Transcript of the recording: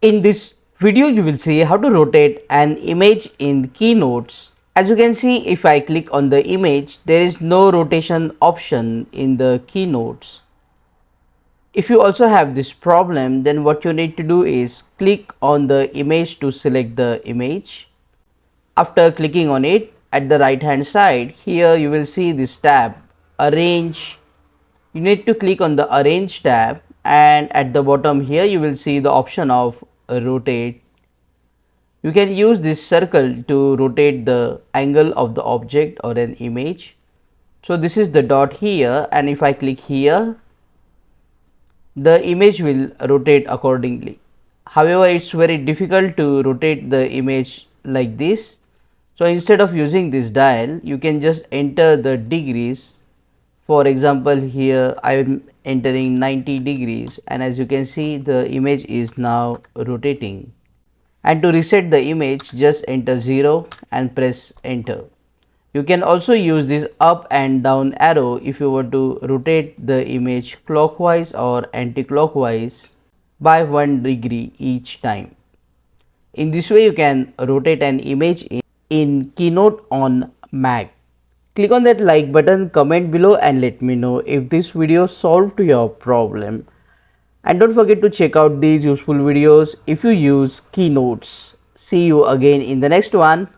In this video, you will see how to rotate an image in Keynotes. As you can see, if I click on the image, there is no rotation option in the Keynotes. If you also have this problem, then what you need to do is click on the image to select the image. After clicking on it, at the right hand side, here you will see this tab, Arrange. You need to click on the Arrange tab, and at the bottom here you will see the option of Rotate. You can use this circle to rotate the angle of the object or an image. So this is the dot here, and if I click here, the image will rotate accordingly. However, it's very difficult to rotate the image like this. So instead of using this dial, you can just enter the degrees. For example, here I am entering 90 degrees, and as you can see, the image is now rotating. And to reset the image, just enter 0 and press enter. You can also use this up and down arrow if you want to rotate the image clockwise or anti-clockwise by 1 degree each time. In this way, you can rotate an image in Keynote on Mac. Click on that like button, comment below and let me know if this video solved your problem. And don't forget to check out these useful videos if you use Keynotes. See you again in the next one.